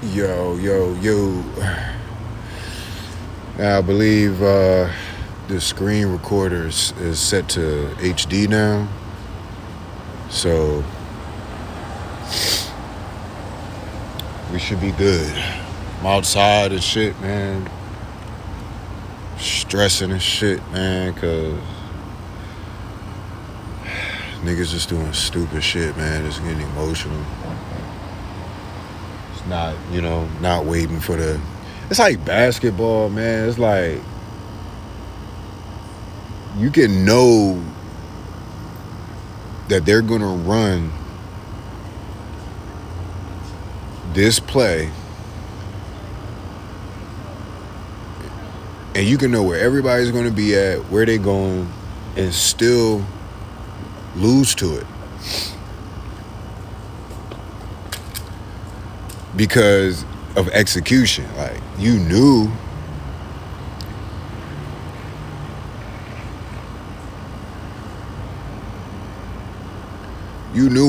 Yo, yo, yo. Now, I believe the screen recorder is set to HD now. So we should be good. I'm outside and shit, man. Stressing and shit, man, because niggas just doing stupid shit, man. It's getting emotional. It's not, not waiting for the... It's like basketball, man. It's like you can know that they're going to run this play, and you can know where everybody's going to be at, where they're going, and still lose to it. Because of execution. Like, you knew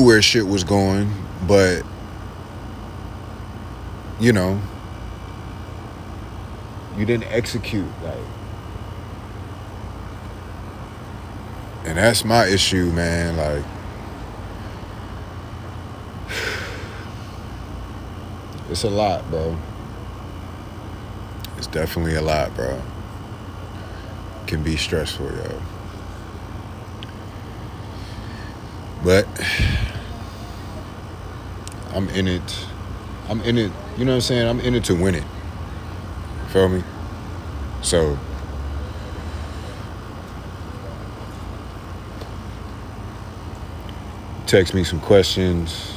where shit was going, but you didn't execute, like, and that's my issue, man. Like, it's a lot, bro. It's definitely a lot, bro. It can be stressful, yo. But I'm in it. You know what I'm saying? I'm in it to win it. Feel me? So text me some questions.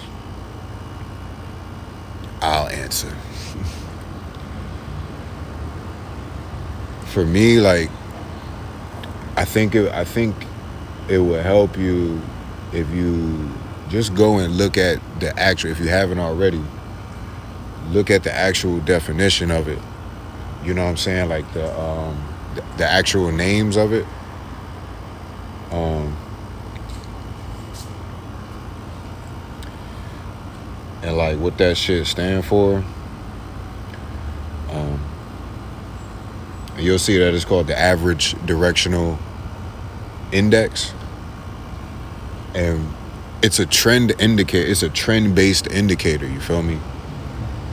I'll answer. For me, like, I think it would help you if you just go and look at the actual, if you haven't already, look at the actual definition of it. You know what I'm saying? Like the actual names of it. And like what that shit stand for. And you'll see that it's called the average directional index. And it's a trend indicator. It's a trend-based indicator, you feel me?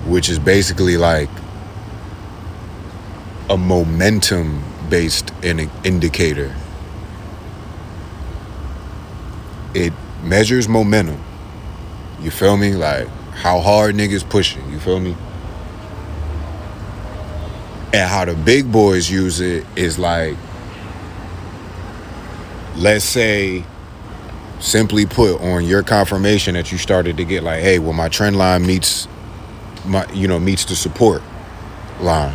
Which is basically like a momentum-based indicator. It measures momentum. You feel me? Like how hard niggas pushing, you feel me? And how the big boys use it is like, let's say, simply put, on your confirmation that you started to get like, hey, well, my trend line meets the support line.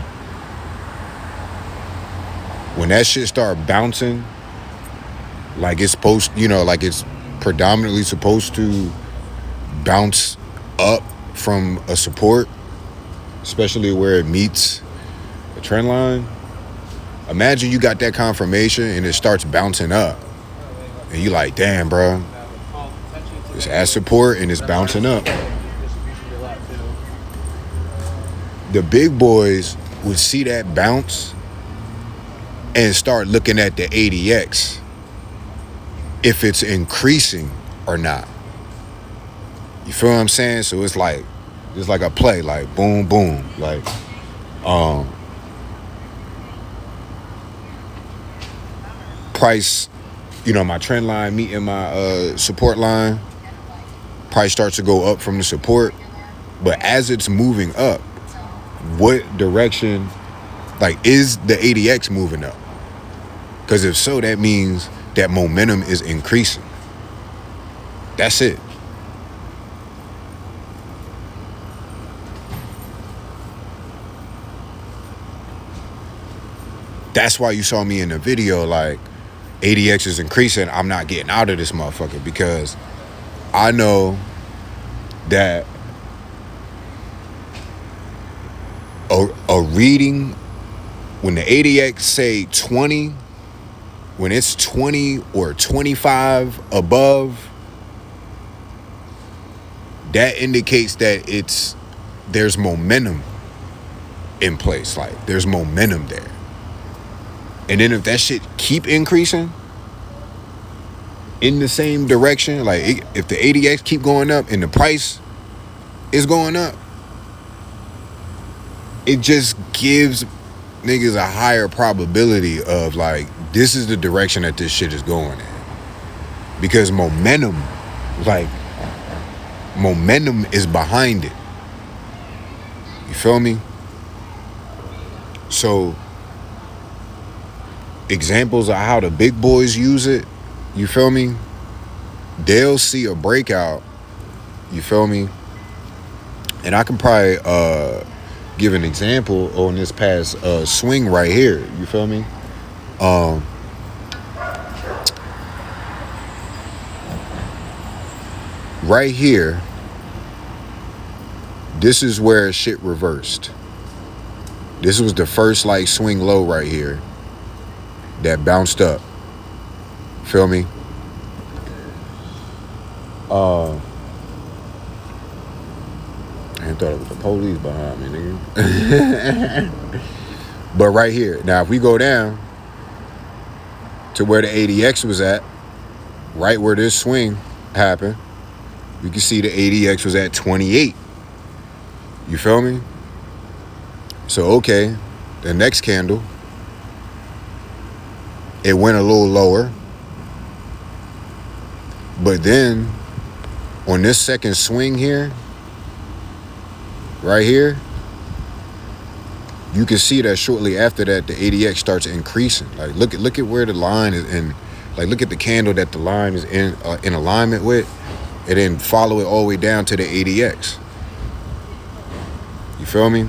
When that shit start bouncing, like it's supposed, like it's predominantly supposed to bounce up from a support, especially where it meets a trend line. Imagine you got that confirmation and it starts bouncing up. And you like, damn, bro, it's at support and it's bouncing up. The big boys would see that bounce and start looking at the ADX if it's increasing or not. You feel what I'm saying? So it's like a play, like boom, boom, like price, my trend line meeting my support line, price starts to go up from the support. But as it's moving up, what direction, like, is the ADX moving up? Because if so, that means that momentum is increasing. That's it. That's why you saw me in the video, like, ADX is increasing, I'm not getting out of this motherfucker, because I know that a reading, when the ADX say 20, when it's 20 or 25 above, that indicates that it's there's momentum in place. Like, there's momentum there. And then if that shit keep increasing in the same direction, like if the ADX keep going up and the price is going up, it just gives niggas a higher probability of like, this is the direction that this shit is going in. Because momentum is behind it. You feel me? So examples of how the big boys use it, you feel me? They'll see a breakout, you feel me? And I can probably give an example on this past swing right here, you feel me? Right here, this is where shit reversed. This was the first like swing low right here that bounced up. Feel me? I thought it was the police behind me, nigga. But right here, now if we go down to where the ADX was at, right where this swing happened, you can see the ADX was at 28. You feel me? So, okay, the next candle, it went a little lower. But then, on this second swing here, right here, you can see that shortly after that, the ADX starts increasing. Like, look at where the line is in. Like, look at the candle that the line is in alignment with, and then follow it all the way down to the ADX. You feel me?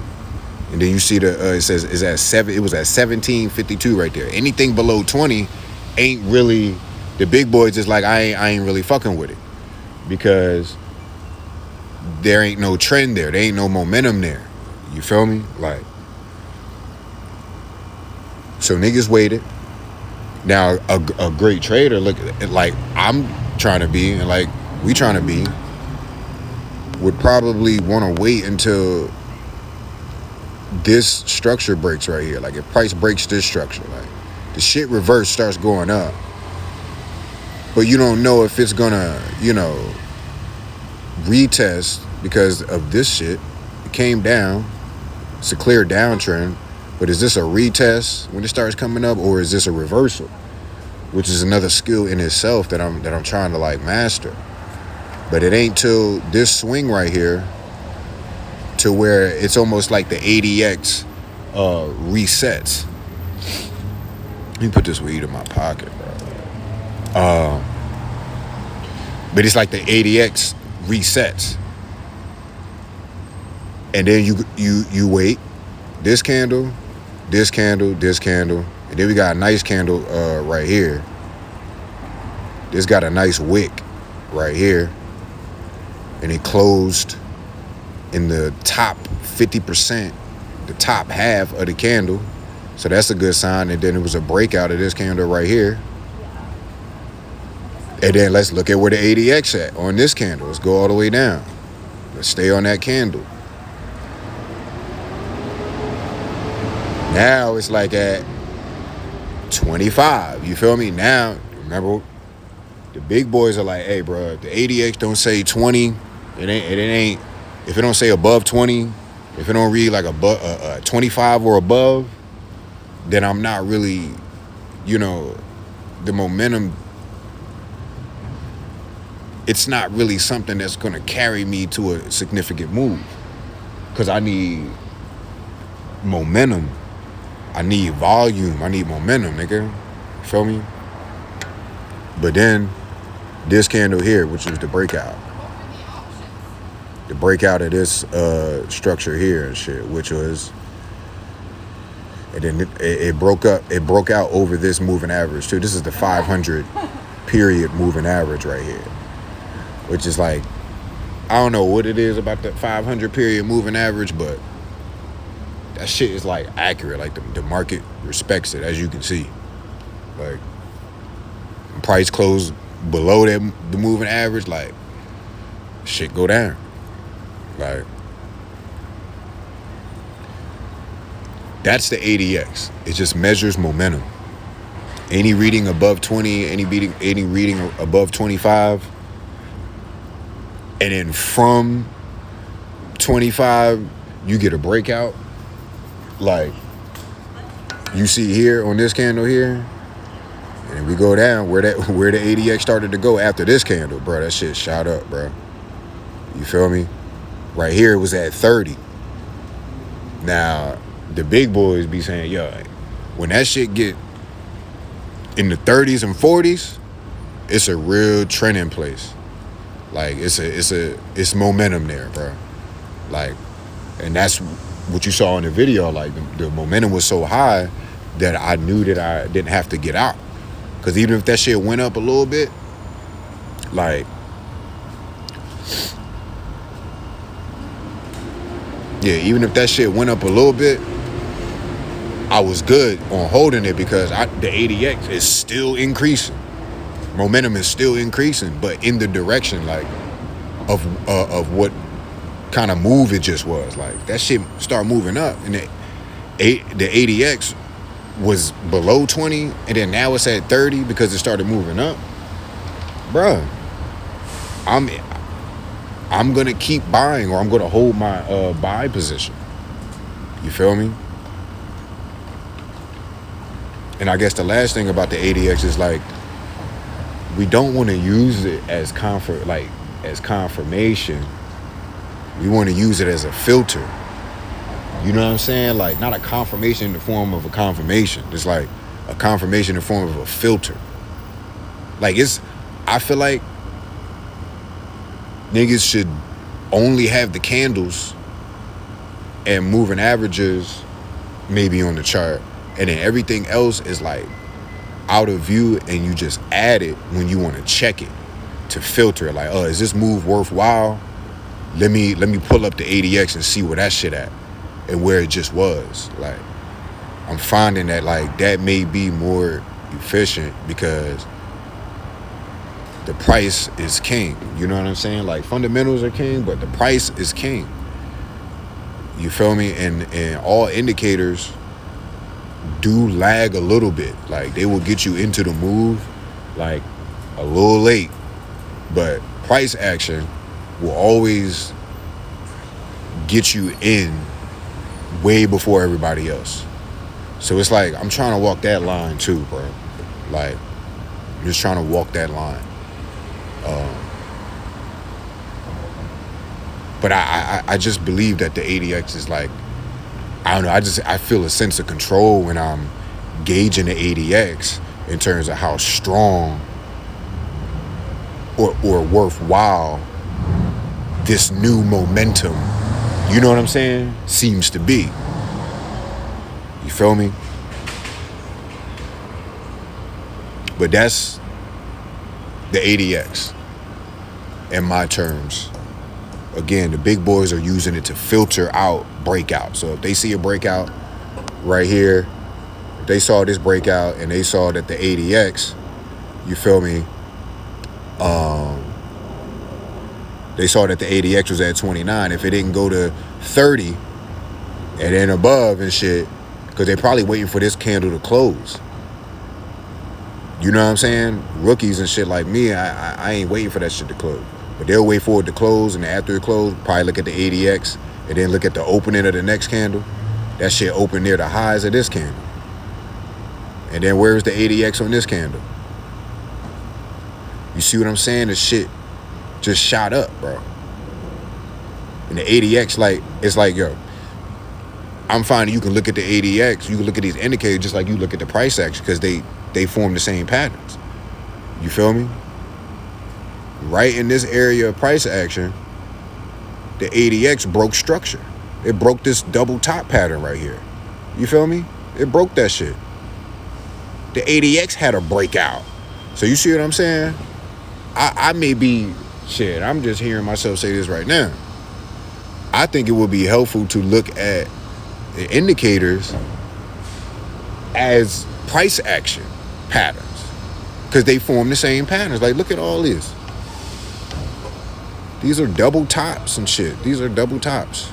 And then you see it says it was at 1752 right there. Anything below 20 ain't really, the big boys just like, I ain't really fucking with it, because there ain't no trend there. There ain't no momentum there. You feel me? Like, so niggas waited. Now a great trader, look at, like I'm trying to be, and like we trying to be, would probably want to wait until this structure breaks right here. Like, if price breaks this structure, like the shit reverse starts going up, but you don't know if it's gonna, retest because of this shit. It came down. It's a clear downtrend, but is this a retest when it starts coming up, or is this a reversal? Which is another skill in itself that I'm trying to like master. But it ain't till this swing right here to where it's almost like the ADX resets. Let me put this weed in my pocket, bro. But it's like the ADX resets, and then you wait. This candle, this candle, this candle, and then we got a nice candle right here. This got a nice wick right here, and it closed in the top 50%, the top half of the candle. So that's a good sign. And then it was a breakout of this candle right here. And then let's look at where the ADX at on this candle. Let's go all the way down. Let's stay on that candle. Now it's like at 25. You feel me? Now, remember, the big boys are like, hey, bro, the ADX don't say 20. It ain't. If it don't say above 20, if it don't read like above 25 or above, then I'm not really, the momentum. It's not really something that's gonna carry me to a significant move, because I need momentum. I need volume. I need momentum, nigga. Feel me? But then this candle here, which was the breakout. The breakout of this structure here and shit, which was, and then it broke out over this moving average too. This is the 500 period moving average right here, which is like, I don't know what it is about the 500 period moving average, but that shit is like accurate. Like the market respects it, as you can see. Like, price closed below the moving average, like shit go down. Like, That's the ADX. It just measures momentum. Any reading above 20, any reading above 25, and then from 25, you get a breakout. Like you see here on this candle here, and we go down where the ADX started to go after this candle, bro. That shit shot up, bro. You feel me? Right here it was at 30. Now the big boys be saying, yo, when that shit get in the 30s and 40s, it's a real trend in place. Like it's momentum there, bro. Like, and that's what you saw in the video. Like the momentum was so high that I knew that I didn't have to get out. Cause even if that shit went up a little bit, like, yeah, even if that shit went up a little bit, I was good on holding it because the ADX is still increasing. Momentum is still increasing, but in the direction like of what kind of move it just was. Like that shit started moving up, and the ADX was below 20, and then now it's at 30 because it started moving up. Bruh, I'm gonna keep buying, or I'm gonna hold my buy position. You feel me? And I guess the last thing about the ADX is like, we don't want to use it as confirmation. We want to use it as a filter. You know what I'm saying? Like, not a confirmation in the form of a confirmation. It's like a confirmation in the form of a filter. Like, I feel like niggas should only have the candles and moving averages maybe on the chart, and then everything else is like out of view, and you just add it when you want to check it to filter it. Like, is this move worthwhile? Let me pull up the ADX and see where that shit at and where it just was. Like, I'm finding that like that may be more efficient because the price is king. You know what I'm saying? Like, fundamentals are king, but the price is king. You feel me? And all indicators do lag a little bit. Like, they will get you into the move like a little late, but price action will always get you in way before everybody else. So it's like, I'm trying to walk that line too, bro. Like, I'm just trying to walk that line. But I just believe that the ADX is like, I don't know, I feel a sense of control when I'm gauging the ADX in terms of how strong or worthwhile this new momentum, you know what I'm saying, seems to be. You feel me? But that's the ADX in my terms. Again, the big boys are using it to filter out breakout. So if they see a breakout right here, if they saw this breakout and they saw that the ADX, you feel me, they saw that the ADX was at 29. If it didn't go to 30 and then above and shit, because they're probably waiting for this candle to close. You know what I'm saying? Rookies and shit like me, I ain't waiting for that shit to close. But they'll wait for it to close, and after it closes, probably look at the ADX and then look at the opening of the next candle. That shit open near the highs of this candle. And then where's the ADX on this candle? You see what I'm saying? The shit just shot up, bro. And the ADX, like, it's like, yo, I'm finding you can look at the ADX, you can look at these indicators just like you look at the price action, because they form the same patterns. You feel me? Right in this area of price action, the ADX broke structure. It broke this double top pattern right here. You feel me? It broke that shit. The ADX had a breakout. So you see what I'm saying? I may be, shit, I'm just hearing myself say this right now. I think it would be helpful to look at the indicators as price action patterns, because they form the same patterns. Like, look at all this. These are double tops and shit. These are double tops.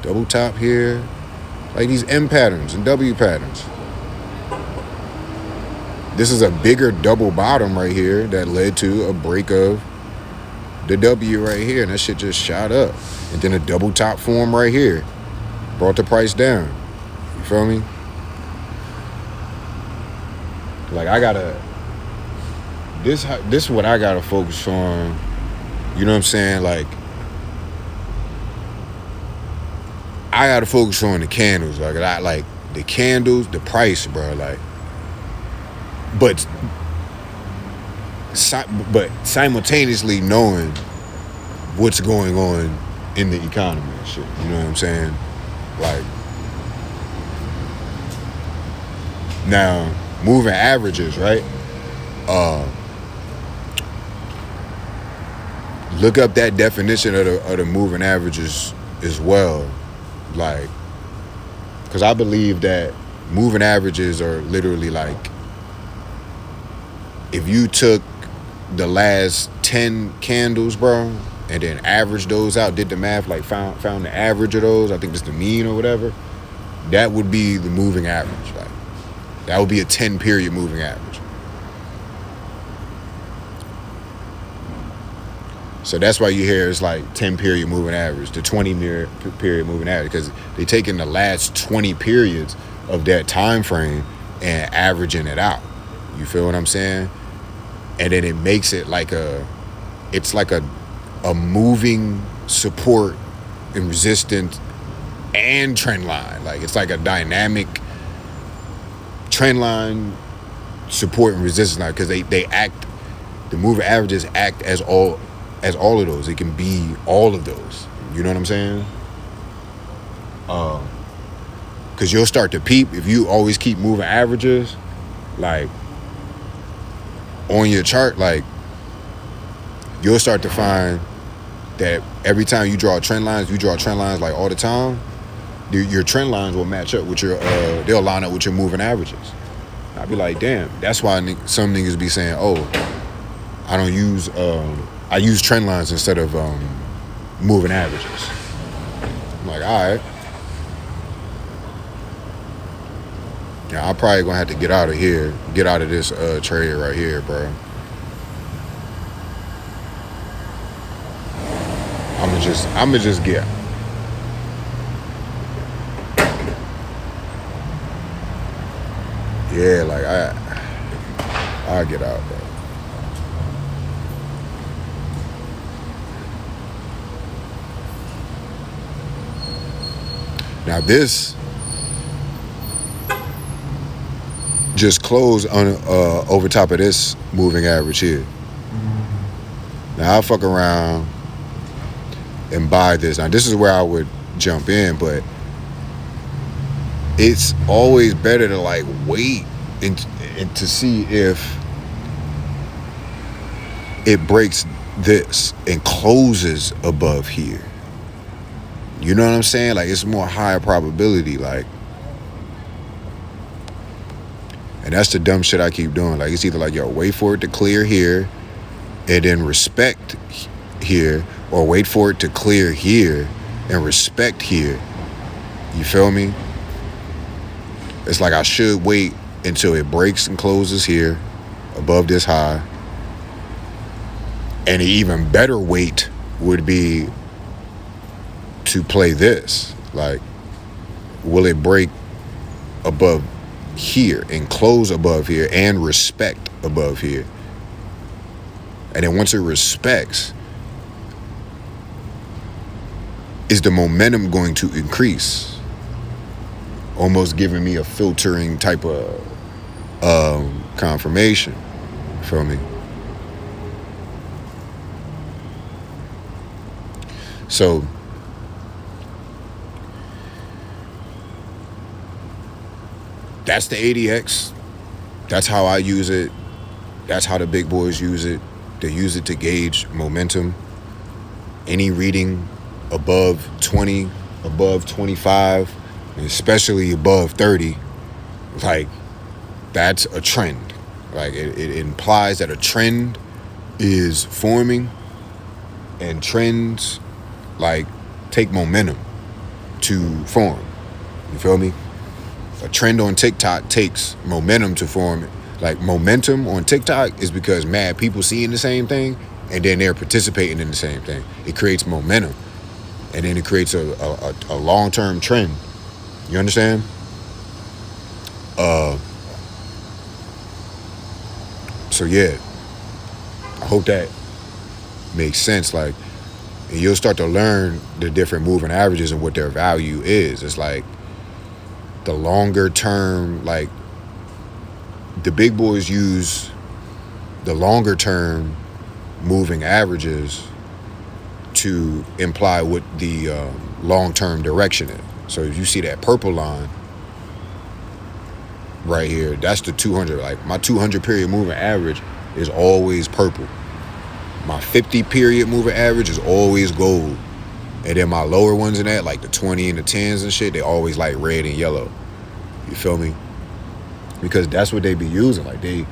Double top here, Like these M patterns and W patterns. This is a bigger double bottom right here that led to a break of the W right here, and that shit just shot up. And then a double top form right here brought the price down. You feel me? Like this is what I gotta focus on. You know what I'm saying? Like I gotta focus on the candles. Like I like the candles, the price, bro. Like, but simultaneously knowing what's going on in the economy and shit. You know what I'm saying? Like, now moving averages, right? Look up that definition of the moving averages as well. Like, because I believe that moving averages are literally like, if you took the last 10 candles, bro, and then averaged those out, did the math, like found the average of those, I think it's the mean or whatever, that would be the moving average. Like, that would be a 10 period moving average. So that's why you hear it's like 10 period moving average, the 20 period moving average, because they taking the last 20 periods of that time frame and averaging it out. You feel what I'm saying? And then it makes it like it's like a moving support and resistance and trend line. Like, it's like a dynamic trend line, support and resistance line, because they act, the moving averages act as all of those. It can be all of those. You know what I'm saying? Because you'll start to peep if you always keep moving averages, like on your chart. Like, you'll start to find that every time you draw trend lines like all the time, your trend lines will match up with your they'll line up with your moving averages. I'll be like, damn, that's why some niggas be saying, oh, I don't use I use trend lines instead of moving averages. I'm like, all right. Yeah, I'm probably gonna have to get out of here, get out of this trade right here, bro. I'ma just get. Yeah, like I'll get out, bro. Now this just closed on over top of this moving average here. Now I'll fuck around and buy this. Now this is where I would jump in, but it's always better to like wait and to see if it breaks this and closes above here. You know what I'm saying? Like, it's more higher probability, like. And that's the dumb shit I keep doing. Like, it's either like, yo, wait for it to clear here and then respect here, or wait for it to clear here and respect here. You feel me? It's like I should wait until it breaks and closes here above this high. And an even better wait would be to play this. Like, will it break above here and close above here and respect above here? And then once it respects, is the momentum going to increase? Almost giving me a filtering type of confirmation. Feel me? So that's the ADX. That's how I use it. That's how the big boys use it. They use it to gauge momentum. Any reading above 20, above 25, especially above 30, like, that's a trend. Like, it implies that a trend is forming, and trends, like, take momentum to form. You feel me? A trend on TikTok takes momentum to form. Like, momentum on TikTok is because mad people seeing the same thing and then they're participating in the same thing. It creates momentum, and then it creates a long-term trend. You understand? So yeah, I hope that makes sense. Like, and you'll start to learn the different moving averages and what their value is. It's like the longer term, like the big boys use the longer term moving averages to imply what the long-term direction is. So if you see that purple line right here, that's the 200. Like, my 200 period moving average is always purple. My 50 period moving average is always gold. And then my lower ones in that, like the 20 and the 10s and shit, they always like red and yellow. You feel me? Because that's what they be using. Like, the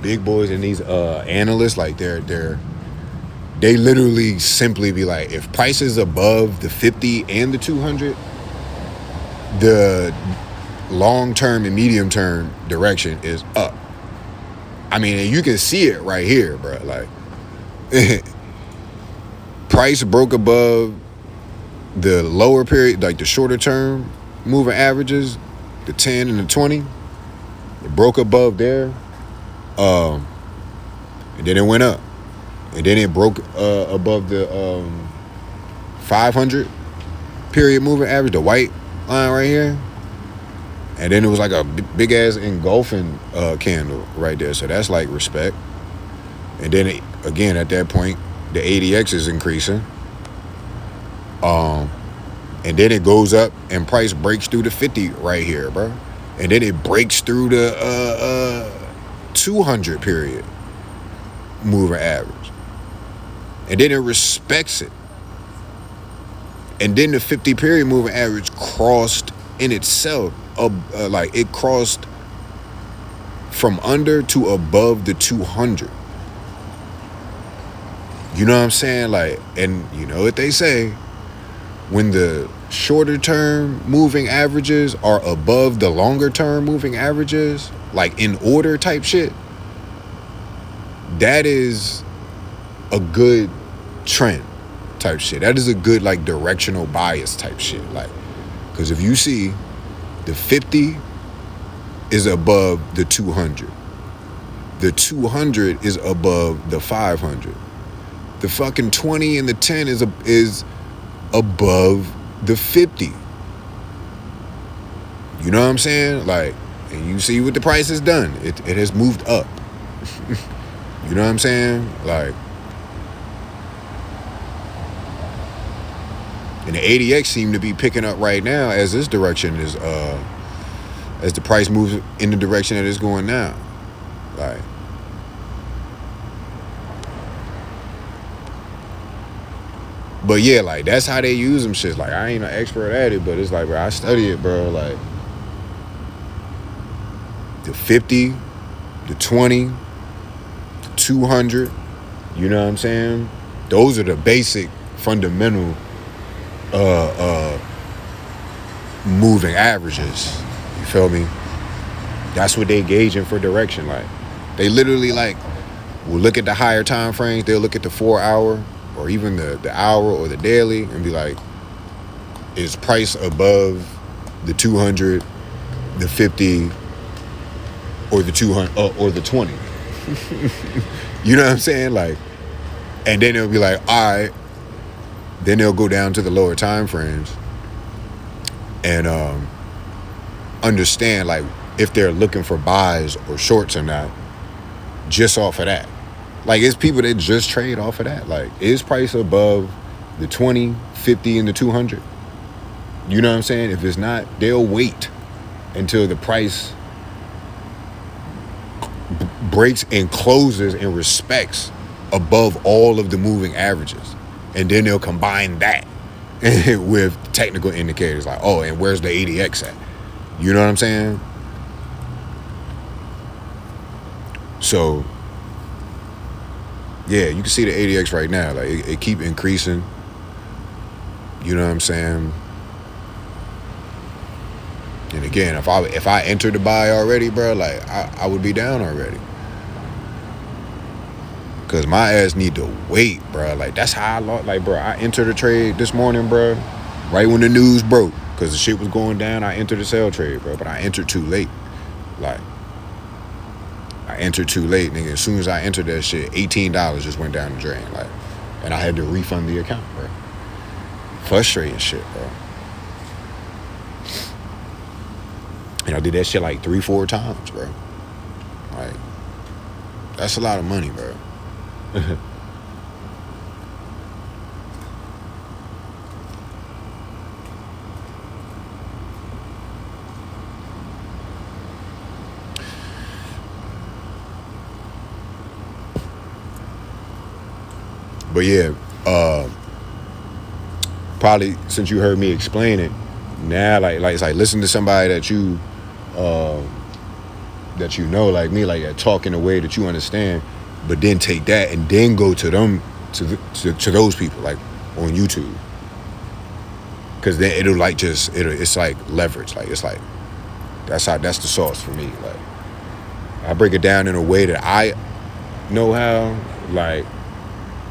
big boys and these analysts, like they literally simply be like, if price is above the 50 and the 200, the long-term and medium-term direction is up. I mean, and you can see it right here, bro. Like, price broke above the lower period, like the shorter term moving averages, the 10 and the 20. It broke above there, and then it went up, and then it broke above the 500 period moving average, the white line right here, and then it was like a big ass engulfing candle right there. So that's like respect. And then again, at that point, the ADX is increasing. And then it goes up and price breaks through the 50 right here, bro. And then it breaks through the 200 period moving average. And then it respects it. And then the 50 period moving average crossed in itself. Like, it crossed from under to above the 200. You know what I'm saying? Like, and you know what they say, when the shorter term moving averages are above the longer term moving averages, like in order type shit, that is a good trend type shit. That is a good, like, directional bias type shit. Like, because if you see the 50 is above the 200, the 200 is above the 500, the fucking 20 and the 10 is above the 50. You know what I'm saying? Like, and you see what the price has done. It has moved up. You know what I'm saying? Like, and the ADX seem to be picking up right now as this direction is as the price moves in the direction that it's going now. Like, but yeah, like, that's how they use them shits. Like, I ain't an expert at it, but it's like, bro, I study it, bro. Like, the 50, the 20, 200, you know what I'm saying? Those are the basic fundamental moving averages. You feel me? That's what they gauging for direction. Like, they literally, like, will look at the higher time frames. They'll look at the 4 hour or even the hour or the daily and be like, is price above the 200, the 50, or the 200 or the 20? You know what I'm saying? Like, and then it'll be like, all right. Then they'll go down to the lower time frames and understand, like, if they're looking for buys or shorts or not, just off of that. Like, it's people that just trade off of that. Like, is price above the 20, 50, and the 200? You know what I'm saying? If it's not, they'll wait until the price breaks and closes and respects above all of the moving averages. And then they'll combine that with technical indicators like, oh, and where's the ADX at? You know what I'm saying? So, yeah, you can see the ADX right now. Like, it keep increasing. You know what I'm saying? And again, if I entered to buy already, bro, like I would be down already. Cause my ass need to wait, bro. Like that's how I lost. Like, bro, I entered a trade this morning, bro, right when the news broke, cause the shit was going down. I entered a sell trade, bro, but I entered too late. Like, I entered too late, nigga. As soon as I entered that shit, $18 just went down the drain, like, and I had to refund the account, bro. Frustrating shit, bro. And I did that shit like 3-4 times, bro. Like, that's a lot of money, bro. But yeah, probably since you heard me explain it, now like it's like listen to somebody that you know, like me, like talk in a way that you understand, but then take that and then go to them to those people like on YouTube, because then it'll like it's like leverage, like it's like that's the sauce for me. Like I break it down in a way that I know how,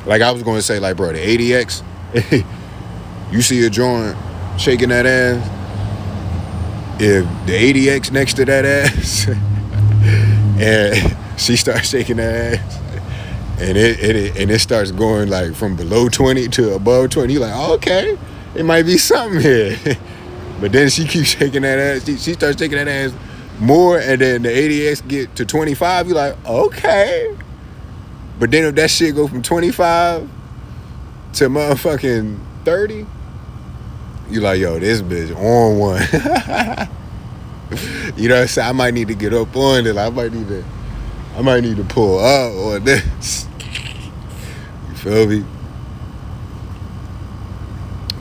like I was going to say, like, bro, the ADX, you see a joint shaking that ass, if the ADX next to that ass and she starts shaking that ass and it starts going like from below 20 to above 20, you're like, oh, okay, it might be something here. But then she keeps shaking that ass, she starts shaking that ass more, and then the ADX get to 25, you're like, okay. But then if that shit go from 25 to motherfucking 30, you like, yo, this bitch on one. You know what I'm saying? I might need to get up on it. I might need to pull up on this. You feel me?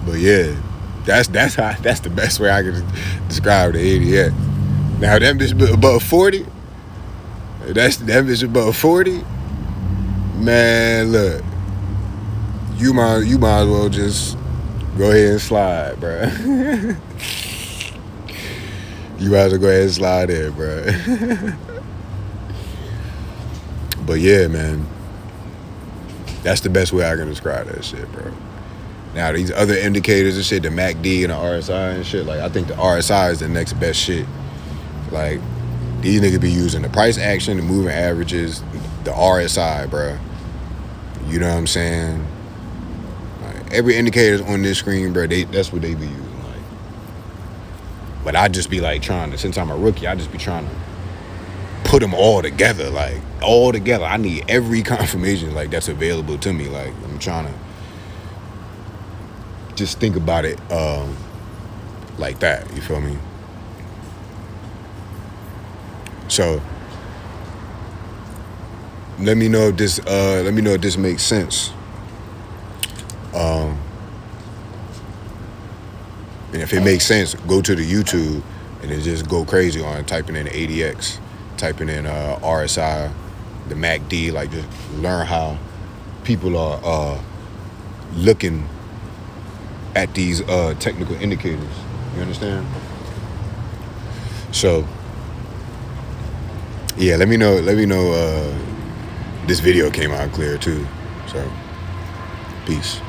But yeah, that's the best way I can describe the ADX. Now that bitch above 40, that bitch above 40. Man, look, you might as well just go ahead and slide, bro. You might as well go ahead and slide in, bro. But yeah, man, that's the best way I can describe that shit, bro. Now these other indicators and shit, the MACD and the RSI and shit, like I think the RSI is the next best shit. Like these niggas be using the price action, the moving averages, the RSI, bro. You know what I'm saying? Like, every indicator's on this screen, bro. That's what they be using. Like, but I just be like trying to, since I'm a rookie, I just be trying to put them all together. Like all together. I need every confirmation like that's available to me. Like I'm trying to just think about it like that. You feel me? So let me know if this makes sense. And if it makes sense, go to the YouTube and then just go crazy on typing in ADX, typing in RSI, the MACD, like just learn how people are looking at these technical indicators. You understand? So yeah, let me know this video came out clear too. So peace.